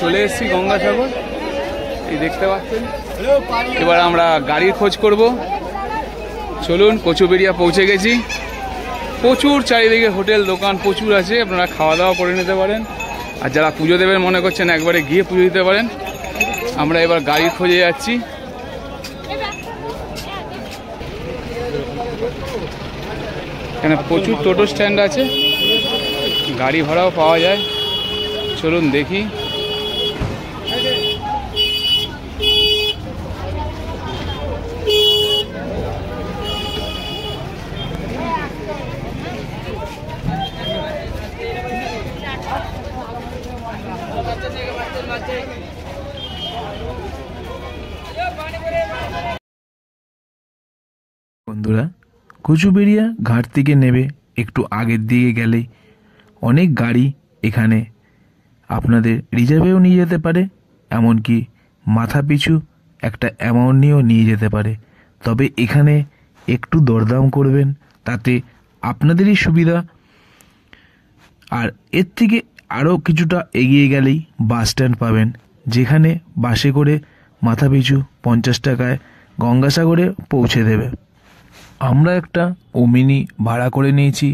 চলে এসেছি গঙ্গাসাগর, এই দেখতে পাচ্ছেন। এবার আমরা গাড়ির খোঁজ করব। চলুন, কচুবেড়িয়া পৌঁছে গেছি। প্রচুর চারিদিকে হোটেল দোকান প্রচুর আছে, আপনারা খাওয়া দাওয়া করে নিতে পারেন। আর যারা পুজো দেবেন মনে করছেন একবারে গিয়ে পুজো দিতে পারেন। আমরা এবার গাড়ির খোঁজে যাচ্ছি। এখানে প্রচুর টোটো স্ট্যান্ড আছে, গাড়ি ভাড়াও পাওয়া যায়। চলুন দেখি। বন্ধুরা, কচুবেড়িয়া ঘাট থেকে নেবে একটু আগের দিকে গেলেই অনেক গাড়ি এখানে আপনাদের রিজার্ভেও নিয়ে যেতে পারে, এমনকি মাথা পিছু একটা অ্যামাউন্ট নিয়েও নিয়ে যেতে পারে। তবে এখানে একটু দরদাম করবেন, তাতে আপনাদেরই সুবিধা। আর এর থেকে আরও কিছুটা এগিয়ে গেলেই বাস স্ট্যান্ড পাবেন, যেখানে বাসে করে মাথা পিছু 50 টাকায় গঙ্গাসাগরে পৌঁছে দেবে। আমরা একটা ওমিনি ভাড়া করে নিয়েছি।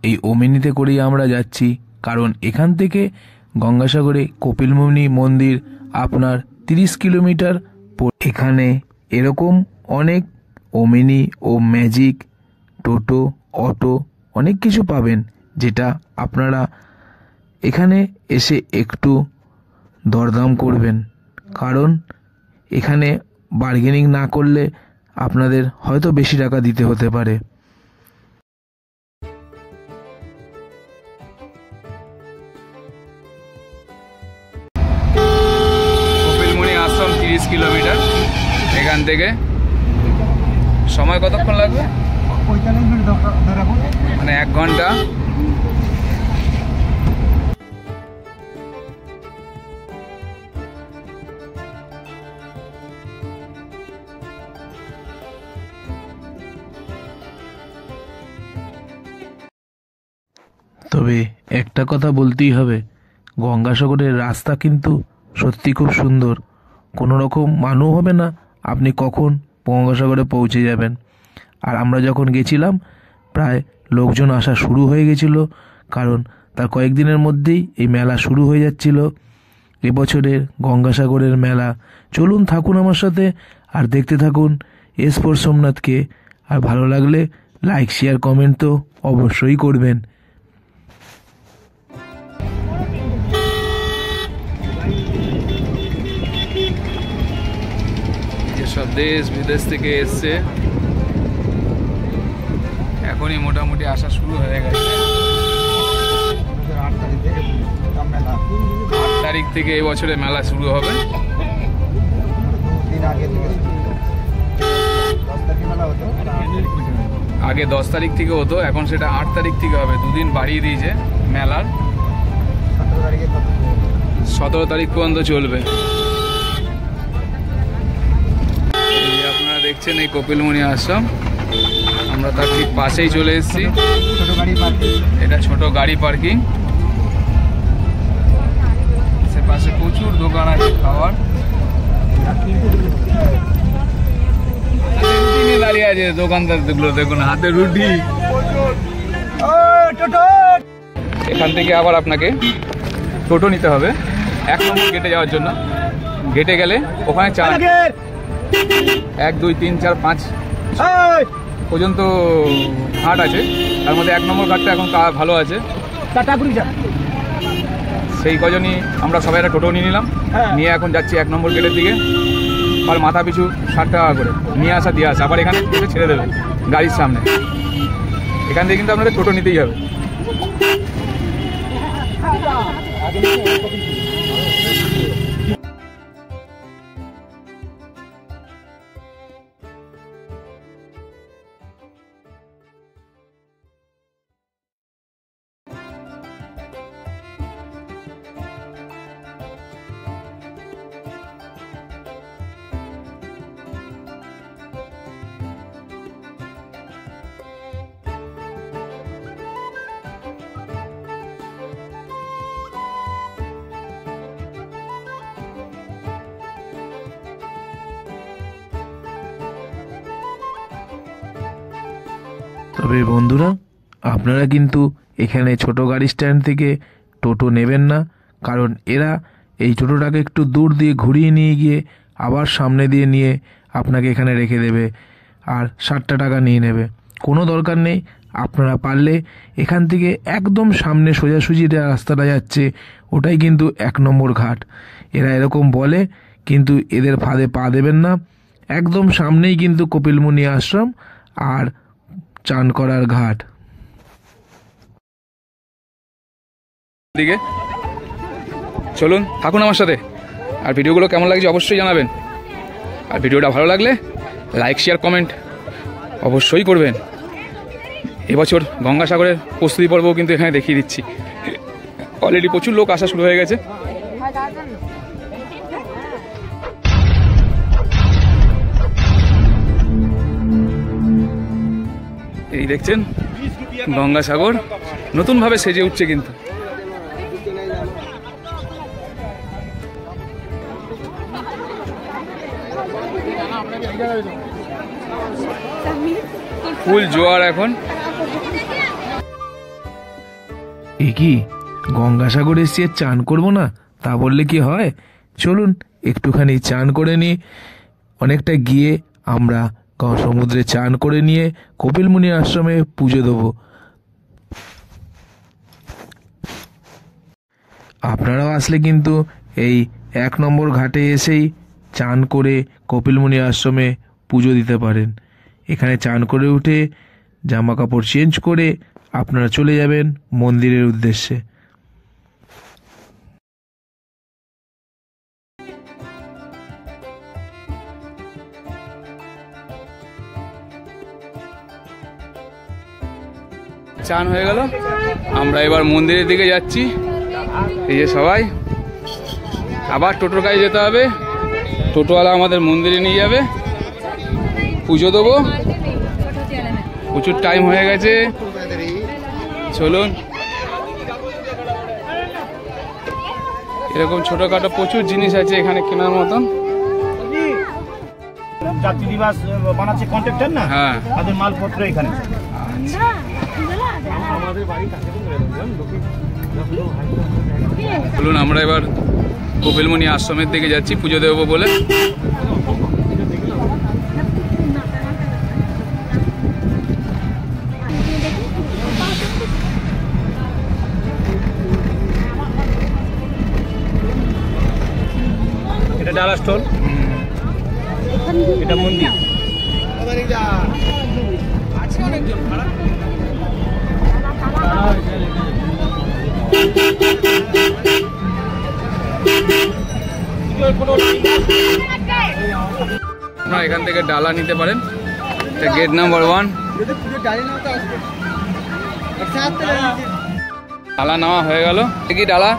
এই ওমিনিতে করেই আমরা যাচ্ছি, কারণ এখান থেকে গঙ্গাসাগরে কপিলমুনি মন্দির আপনার 30 কিলোমিটার। এখানে এরকম অনেক ওমিনি ও ম্যাজিক, টোটো, অটো অনেক কিছু পাবেন, যেটা আপনারা এখানে এসে একটু দরদাম করবেন। কারণ এখানে বার্গেনিং না করলে আপনাদের হয়তো বেশি টাকা দিতে হতে পারে। কপিলমুনি আশ্রম 30 কিলোমিটার এখান থেকে। সময় কতক্ষণ লাগবে? মানে 1 ঘন্টা। তবে একটা কথা বলতেই হবে, গঙ্গাসাগরের রাস্তা কিন্তু সত্যি খুব সুন্দর। কোনো রকম মানও হবে না আপনি কখন গঙ্গাসাগরে পৌঁছে যাবেন। আর আমরা যখন গেছিলাম প্রায় লোকজন আসা শুরু হয়ে গেছিলো, কারণ তার কয়েকদিনের মধ্যেই এই মেলা শুরু হয়ে যাচ্ছিল, এবছরের গঙ্গাসাগরের মেলা। চলুন, থাকুন আমার সাথে আর দেখতে থাকুন এস ফর সোমনাথকে। আর ভালো লাগলে লাইক, শেয়ার, কমেন্ট তো অবশ্যই করবেন। সব দেশ বিদেশ থেকে এসছে, এখনই মোটামুটি আসা শুরু হয়ে গেছে। 8 তারিখ থেকে এই বছরে মেলা শুরু হবে। আগে 10 তারিখ থেকে হতো, এখন সেটা 8 তারিখ থেকে হবে। 2 দিন বাড়িয়ে দিয়েছে মেলার। 17 তারিখ পর্যন্ত চলবে। আপনারা দেখছেন এই কপিলমুনি আশ্রম, আমরা তার ঠিক পাশেই চলে এসেছি। এটা ছোট গাড়ি পার্কিং। সে পাশে প্রচুর দোকান আছে খাবার। দাঁড়িয়ে আছে দোকানদারগুলো, দেখুন হাতে রুটি। এখান থেকে আবার আপনাকে টোটো নিতে হবে 1 নম্বর গেটে যাওয়ার জন্য। গেটে গেলে ওখানে 1, 2, 3, 4, 5 পর্যন্ত ঘাট আছে। তার মধ্যে 1 নম্বর ঘাটটা এখন ভালো আছে। সেই কজনই আমরা সবাই একটা টোটো নিয়ে নিলাম, নিয়ে এখন যাচ্ছি 1 নম্বর গেটের দিকে। আর মাথা পিছু 60 টাকা করে নিয়ে আসা দিয়ে আসা, আবার এখানে ছেড়ে দেবে গাড়ির সামনে। এখান থেকে কিন্তু আপনাদের টোটো নিতেই হবে। তবে বন্ধুরা, আপনারা কিন্তু এখানে ছোট গাড়ি স্ট্যান্ড থেকে টোটো নেবেন না, কারণ এরা এই টোটোটাকে একটু দূর দিয়ে ঘুরিয়ে নিয়ে গিয়ে আবার সামনে দিয়ে নিয়ে আপনাকে এখানে রেখে দেবে আর 60 টাকা নিয়ে নেবে। কোনো দরকার নেই। আপনারা পারলে এখান থেকে একদম সামনে সোজাসুজি যে রাস্তাটা যাচ্ছে ওটাই কিন্তু 1 নম্বর ঘাট। এরা এরকম বলে, কিন্তু এদের ফাঁদে পা দেবেন না। একদম সামনেই কিন্তু কপিলমুনি আশ্রম আর চান করার ঘাট। দিকে চলুন, থাকুন আমার সাথে। আর ভিডিওগুলো কেমন লাগছে অবশ্যই জানাবেন। আর ভিডিওটা ভালো লাগলে লাইক, শেয়ার, কমেন্ট অবশ্যই করবেন। এবছর গঙ্গাসাগরের প্রস্তুতি পর্বও কিন্তু এখানে দেখিয়ে দিচ্ছি। অলরেডি প্রচুর লোক আসা শুরু হয়ে গেছে। এই দেখছেন গঙ্গাসাগর নতুনভাবে সেজে উঠছে কিন্তু। ফুল জোয়ার এখন। এ কি গঙ্গাসাগরে এসে চান করবো না তা বললে কি হয়? চলুন একটুখানি চান করে নিই। অনেকটা গিয়ে আমরা সমুদ্রে চান করে নিয়ে কপিলমুনি আশ্রমে পুজো দেবো। আপনারাও আসলে কিন্তু এই 1 নম্বর ঘাটে এসেই চান করে কপিলমুনি আশ্রমে পুজো দিতে পারেন। এখানে চান করে উঠে জামা কাপড় চেঞ্জ করে আপনারা চলে যাবেন মন্দিরের উদ্দেশ্যে। চান হয়ে গেল, আমরা এবার মন্দিরের দিকে যাচ্ছি। এই যে সবাই, আবার টোটোর কাছে যেতে হবে। টোটোওয়ালা আমাদের মন্দিরে নিয়ে যাবে, পুজো দেবো। প্রচুর টাইম হয়ে গেছে, চলুন। এরকম ছোটখাটো প্রচুর জিনিস আছে এখানে কেনার মতন। যাত্রী নিবাস বানাচ্ছে কন্ট্রাক্টর না, হ্যাঁ, তাদের মালপত্র এখানে। বলুন, আমরা এবার কপিলমুনি আশ্রমের দিকে যাচ্ছি পুজো দেবো বলে। এটা ডালা স্টল, এটা মন্দির। আপনারা এখান থেকে ডালা নিতে পারেন। এটা গেট নাম্বার 1। ডালা নেওয়া হয়ে গেল। কি ডালা?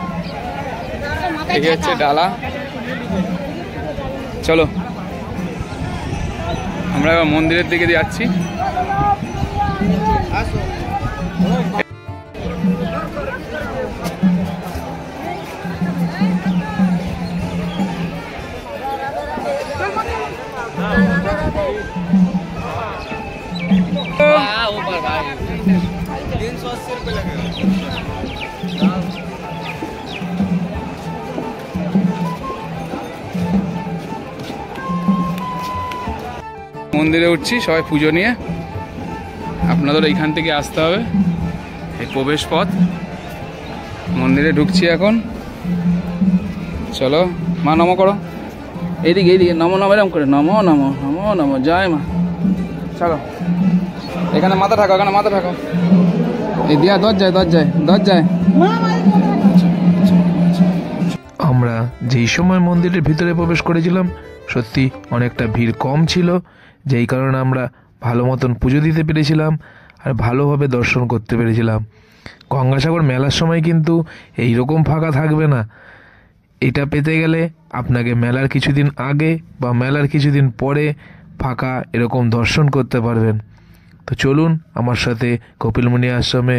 এই হচ্ছে ডালা। চলো, আমরা এবার মন্দিরের দিকে যাচ্ছি। মন্দিরে উঠছি সবাই পুজো নিয়ে। আপনাদের এইখান থেকে আসতে হবে, এই প্রবেশ পথ। মন্দিরে ঢুকছি এখন। চলো, মা নমো করো। এইদিকে এইদিকে নমো নমো এরকম করে, নমো নমো নমো নমো, জয় মা। চলো, এখানে মাথা ঠাকো, এখানে মাথা ঠাকো। এই দিয়া দরজায় দরজায় দরজায়। আমরা যেই সময় মন্দিরের ভিতরে প্রবেশ করেছিলাম সত্যি অনেকটা ভিড় কম ছিল, যেই কারণে আমরা ভালো মতন পুজো দিতে পেরেছিলাম আর ভালোভাবে দর্শন করতে পেরেছিলাম। গঙ্গাসাগর মেলার সময় কিন্তু এই রকম ফাঁকা থাকবে না। এটা পেতে গেলে আপনাকে মেলার কিছুদিন আগে বা মেলার কিছুদিন পরে ফাঁকা এরকম দর্শন করতে পারবেন। তো চলুন আমার সাথে কপিলমুনি আশ্রমে।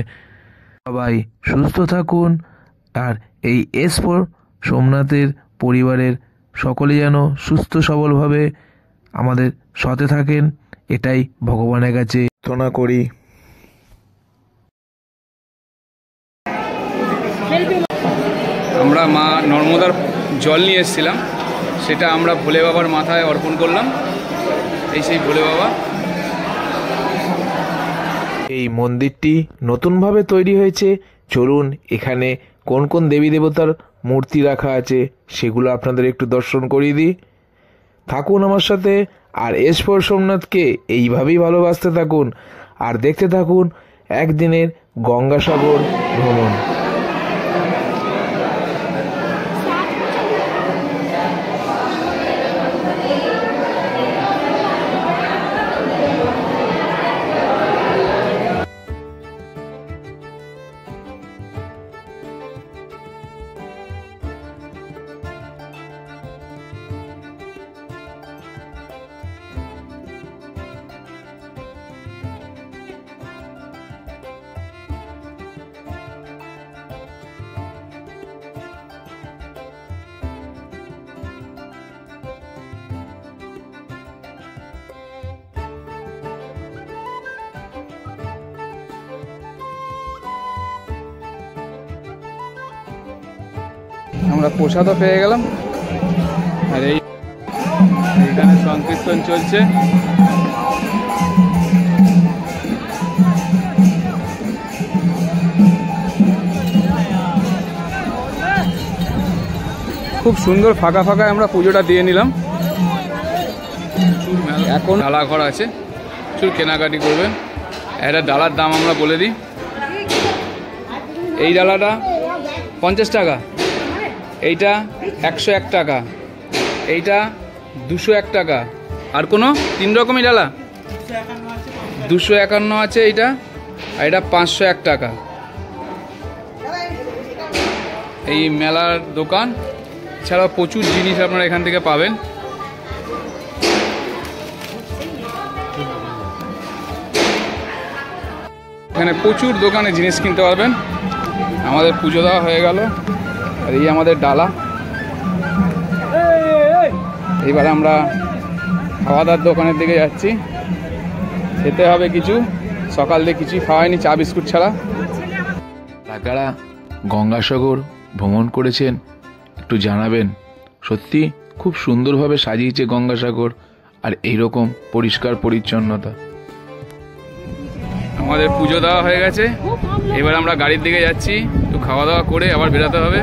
সবাই সুস্থ থাকুন আর এই S4 সোমনাথের পরিবারের সকলে যেন সুস্থ সবলভাবে আমাদের সাথে থাকেন, এটাই ভগবানের কাছে প্রার্থনা করি। আমরা মা নর্মদার জল নিয়ে এসেছিলাম, সেটা আমরা ভোলে বাবার মাথায় অর্পণ করলাম। এই সেই ভোলে বাবা। এই মন্দিরটি নতুনভাবে তৈরি হয়েছে। চলুন এখানে কোন কোন দেবী দেবতার মূর্তি রাখা আছে সেগুলো আপনাদের একটু দর্শন করিয়ে দিই। থাকুন আমার সাথে, আর এস4 সোমনাথকে এইভাবেই ভালোবাসতে থাকুন আর দেখতে থাকুন একদিনের গঙ্গাসাগর ভ্রমণ। আমরা প্রসাদও পেয়ে গেলাম। আর এইখানে সংকীর্তন চলছে। খুব সুন্দর ফাঁকা ফাঁকায় আমরা পুজোটা দিয়ে নিলাম। এখন ডালা ঘর আছে, প্রচুর কেনাকাটি করবেন। একটা ডালার দাম আমরা বলে দিই। এই ডালাটা 50 টাকা, এইটা 101 টাকা, এইটা 201 টাকা। আর কোনো 3 রকমই ডালা, 251 আছে এইটা, আর এটা 501 টাকা। এই মেলার দোকান ছাড়াও প্রচুর জিনিস আপনারা এখান থেকে পাবেন। এখানে প্রচুর দোকানে জিনিস কিনতে পারবেন। আমাদের পুজো দেওয়া হয়ে গেল, আর এই আমাদের ডালা। এইবার আমরা খাওয়া দাওয়ার দোকানের দিকে যাচ্ছি। খেতে হবে কিছু, সকাল দিয়ে কিছুই খাওয়ায়নি, চা বিস্কুট ছাড়া। কারা গঙ্গাসাগর ভ্রমণ করেছেন একটু জানাবেন। সত্যি খুব সুন্দরভাবে সাজিয়েছে গঙ্গাসাগর, আর এইরকম পরিষ্কার পরিচ্ছন্নতা। আমাদের পুজো দেওয়া হয়ে গেছে, এবার আমরা গাড়ির দিকে যাচ্ছি। একটু খাওয়া দাওয়া করে আবার বেরোতে হবে।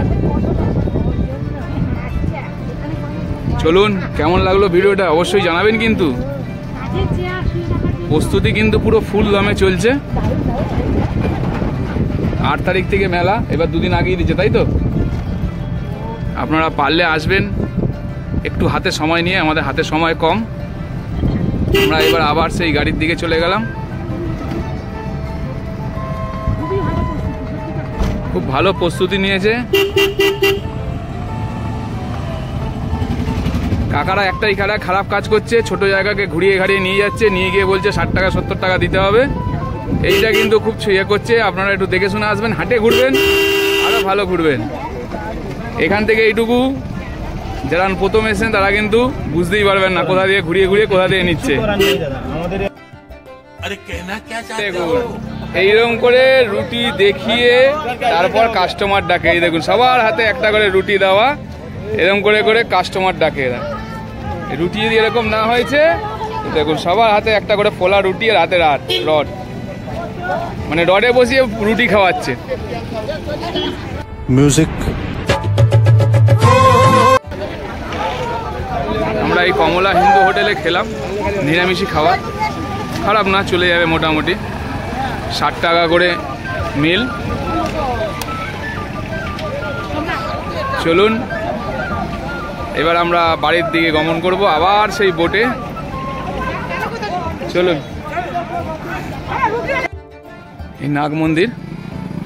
চলুন, কেমন লাগলো ভিডিওটা অবশ্যই জানাবেন। কিন্তু প্রস্তুতি কিন্তু পুরো ফুল দমে চলছে। 8 তারিখ থেকে মেলা, এবার 2 দিন আগেই দিচ্ছে, তাই তো? আপনারা পারলে আসবেন একটু হাতে সময় নিয়ে। আমাদের হাতে সময় কম। আমরা এবার আবার সেই গাড়ির দিকে চলে গেলাম। খুব ভালো প্রস্তুতি নিয়েছে কাকারা। একটাই খারাপ কাজ করছে, ছোট জায়গাকে ঘুরিয়ে ঘাড়িয়ে নিয়ে যাচ্ছে, নিয়ে গিয়ে বলছে 60 টাকা 70 টাকা দিতে হবে। এইটা কিন্তু খুব ইয়ে করছে। আপনারা একটু দেখে শুনে আসবেন, হাটে ঘুরবেন, আরো ভালো ঘুরবেন। এখান থেকে এইটুকু যারা প্রথম এসেছেন তারা কিন্তু বুঝতেই পারবেন না কোথা দিয়ে ঘুরিয়ে ঘুরিয়ে কোথা দিয়ে নিচ্ছে। এইরকম করে রুটি দেখিয়ে তারপর কাস্টমার ডাকে। এই দেখুন, সবার হাতে একটা করে রুটি দেওয়া, এরকম করে করে কাস্টমার ডাকে এরা। রুটি যদি এরকম না হয়েছে, দেখুন সবার হাতে একটা করে ফোলা রুটি, আর হাতে রড, মানে রডে বসিয়ে রুটি খাওয়াচ্ছে। মিউজিক। আমরা এই কমলা হিন্দু হোটেলে খেলাম নিরামিষি খাবার, খারাপ না, চলে যাবে মোটামুটি। 60 টাকা করে মিল। চলুন এবার আমরা বাড়ির দিকে গমন করব, আবার সেই বোটে। চলুন, এই নাগ মন্দির।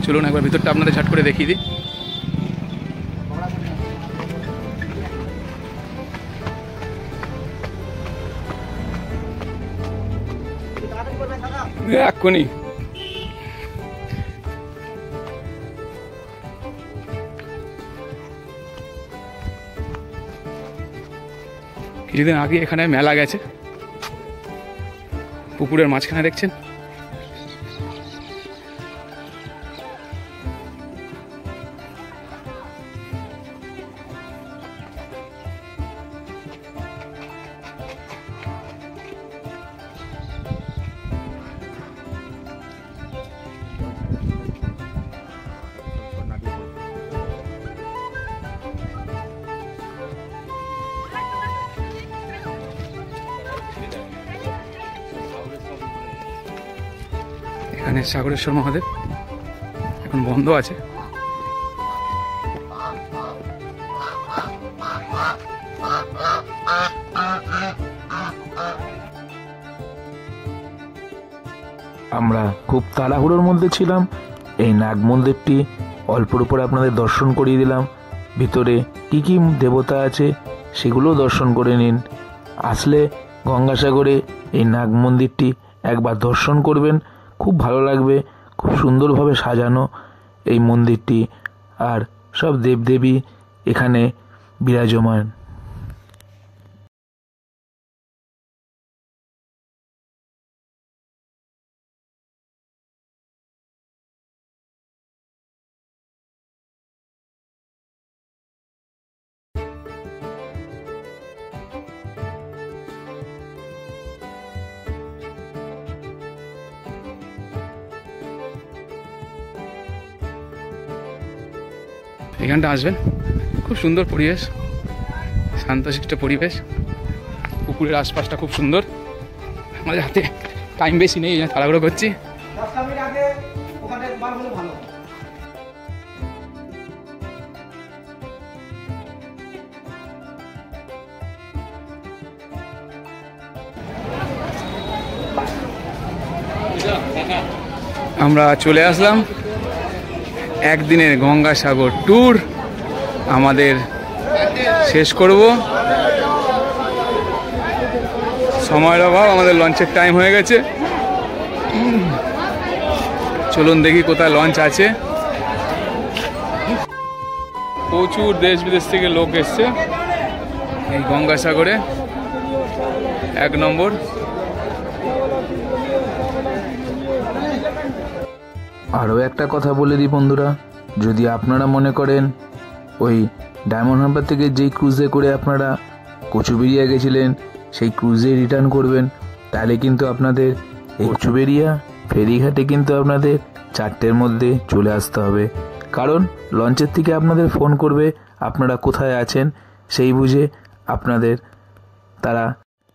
চলুন একবার ভিতরটা আপনাদের ছাট করে দেখিয়ে দিই। এক্ষুনি কিছুদিন আগে এখানে মেলা গেছে, পুকুরের মাঝখানে দেখছেন। এখানে সাগরেশ্বর মহাদেব এখন বন্ধ আছে। আমরা খুব তাড়াহুড়োর মধ্যে ছিলাম। এই নাগ মন্দিরটি অল্পর উপর আপনাদের দর্শন করিয়ে দিলাম। ভিতরে কি কি দেবতা আছে সেগুলোও দর্শন করে নিন। আসলে গঙ্গাসাগরে এই নাগ মন্দিরটি একবার দর্শন করবেন, খুব ভালো লাগবে। খুব সুন্দরভাবে সাজানো এই মন্দিরটি, আর সব দেবদেবী এখানে বিরাজমান। এখানটা আসবেন, খুব সুন্দর পরিবেশ, শান্তশিষ্ট পরিবেশ। পুকুরের আশপাশটা খুব সুন্দর। আমাদের হাতে টাইম বেশি নেই, তাড়াহুড়ো করছি। আমরা চলে আসলাম। একদিনের গঙ্গাসাগর ট্যুর আমাদের শেষ করব। সময়ের অভাব, আমাদের লঞ্চের টাইম হয়ে গেছে। চলুন দেখি কোথায় লঞ্চ আছে। প্রচুর দেশ বিদেশ থেকে লোক এসছে এই গঙ্গাসাগরে। 1 নম্বর। আরও একটা কথা বলে দিই বন্ধুরা, যদি আপনারা মনে করেন ওই ডায়মন্ড হারবার থেকে যেই ক্রুজে করে আপনারা কচুবেড়িয়া গেছিলেন সেই ক্রুজে রিটার্ন করবেন, তাহলে কিন্তু আপনাদের এই কচুবেড়িয়া ফেরিঘাটে কিন্তু আপনাদের 4টের মধ্যে চলে আসতে হবে। কারণ লঞ্চের থেকে আপনাদের ফোন করবে আপনারা কোথায় আছেন, সেই বুঝে আপনাদের তারা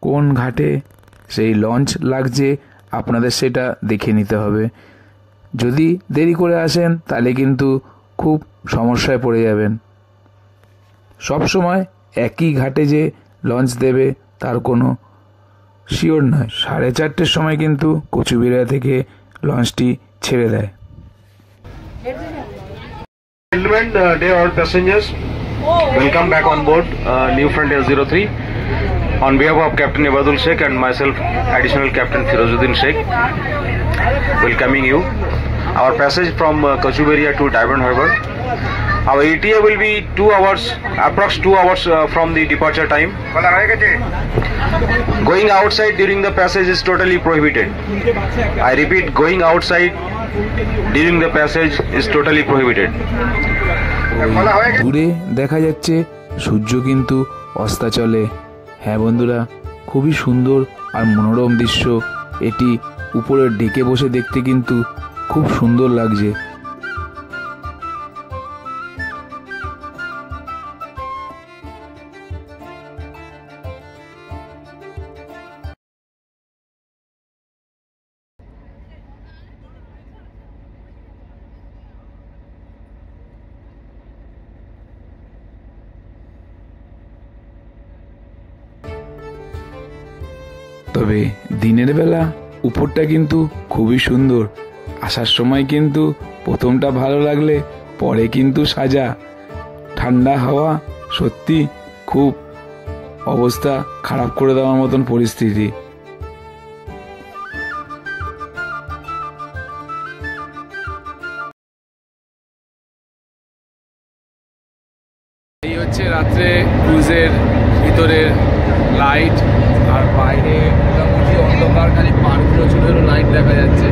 কোন ঘাটে সেই লঞ্চ লাগছে আপনাদের সেটা দেখে নিতে হবে। যদি দেরি করে আসেন তাহলে কিন্তু খুব সমস্যায় পড়ে যাবেন। সব সময় একই ঘাটে যে লঞ্চ দেবে তার কোনো শিওর নয়। 4:30 সময় কিন্তু কচুবেড়িয়া থেকে লঞ্চটি ছেড়ে দেয়। Gentlemen, dear all passengers, welcome back on board New Frontier 03. On behalf of Captain Ibadul Sheikh and myself, Additional Captain Firozuddin Sheikh, welcoming you. Our passage from Kachuberia to Diamond Harbour. Our ETA will be 2 hours, approx 2 hours from the departure time. Going outside during the passage is totally prohibited. I repeat, going outside during the passage is totally prohibited. দূরে দেখা যাচ্ছে সূর্য কিন্তু অস্তাচলে। হ্যাঁ বন্ধুরা, খুবই সুন্দর আর মনোরম দৃশ্য। এটি উপরে ডেকে বসে দেখতে কিন্তু খুব সুন্দর লাগছে। তবে দিনের বেলা উপরটা কিন্তু খুবই সুন্দর। আসার সময় কিন্তু প্রথমটা ভালো লাগলে পরে কিন্তু সাজা। ঠান্ডা হাওয়া, সত্যি খুব অবস্থা খারাপ করে দেওয়ার মতন পরিস্থিতি। এই হচ্ছে রাত্রে ক্রুজের ভিতরের লাইট, আর বাইরে মোটামুটি অন্ধকার, খালি পার্কগুলো ছোটো ছোটো লাইট দেখা যাচ্ছে।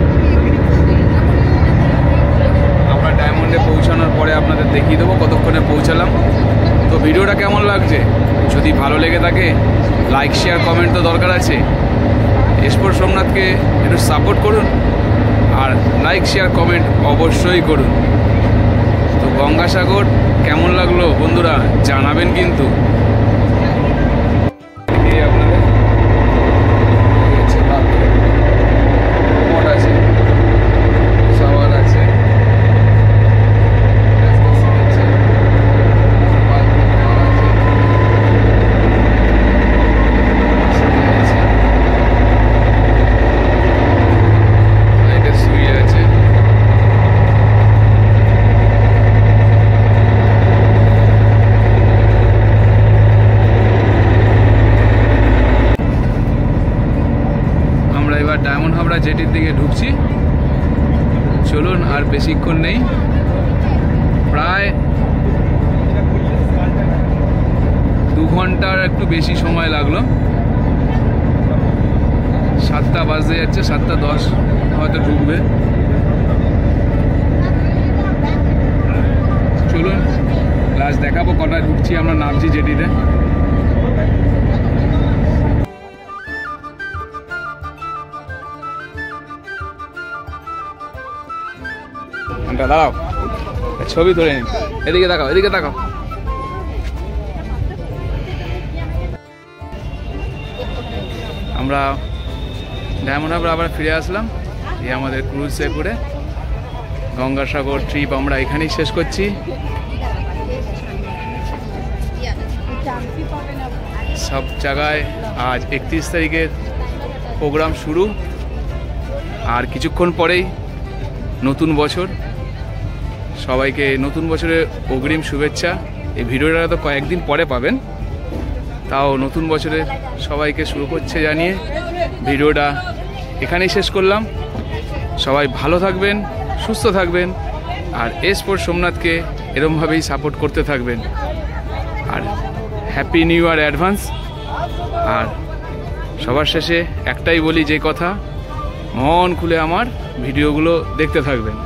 আমরা ডায়মন্ডে পৌঁছানোর পরে আপনাদের দেখিয়ে দেবো কতক্ষণে পৌঁছালাম। তো ভিডিওটা কেমন লাগছে, যদি ভালো লেগে থাকে লাইক শেয়ার কমেন্ট তো দরকার আছে। এসপোর্ট সোমনাথকে একটু সাপোর্ট করুন, আর লাইক শেয়ার কমেন্ট অবশ্যই করুন। তো গঙ্গাসাগর কেমন লাগলো বন্ধুরা জানাবেন কিন্তু। জেটির দিকে ঢুকছি। চলুন, আর বেশিক্ষণ নেই, প্রায় 2 ঘন্টার একটু বেশি সময় লাগলো। 7টা বাজতে যাচ্ছে, 7:10 হয়তো ঢুকবে। চলুন লাস্ট দেখাবো কটায় ঢুকছি, আমরা নামছি জেটিতে। দাঁড়াও, ছবি তুলে নিন। এদিকে তাকাও, এদিকে তাকাও। আমরা ডায়মন্ড হারবার আবার ফিরে আসলাম। এই আমাদের ক্রুজে করে গঙ্গাসাগর ট্রিপ আমরা এখানেই শেষ করছি। সব জায়গায় আজ 31 তারিখের প্রোগ্রাম শুরু, আর কিছুক্ষণ পরেই নতুন বছর। সবাইকে নতুন বছরের অগ্রিম শুভেচ্ছা। এই ভিডিওটা তো কয়েকদিন পরে পাবেন, তাও নতুন বছরের সবাইকে শুরু করছে জানিয়ে ভিডিওটা এখানেই শেষ করলাম। সবাই ভালো থাকবেন, সুস্থ থাকবেন, আর স্পোর্টস সোমনাথকে এরমভাবেই সাপোর্ট করতে থাকবেন। আর হ্যাপি নিউ ইয়ার অ্যাডভান্স। আর সবার শেষে একটাই বলি, যে কথা, মন খুলে আমার ভিডিওগুলো দেখতে থাকবেন।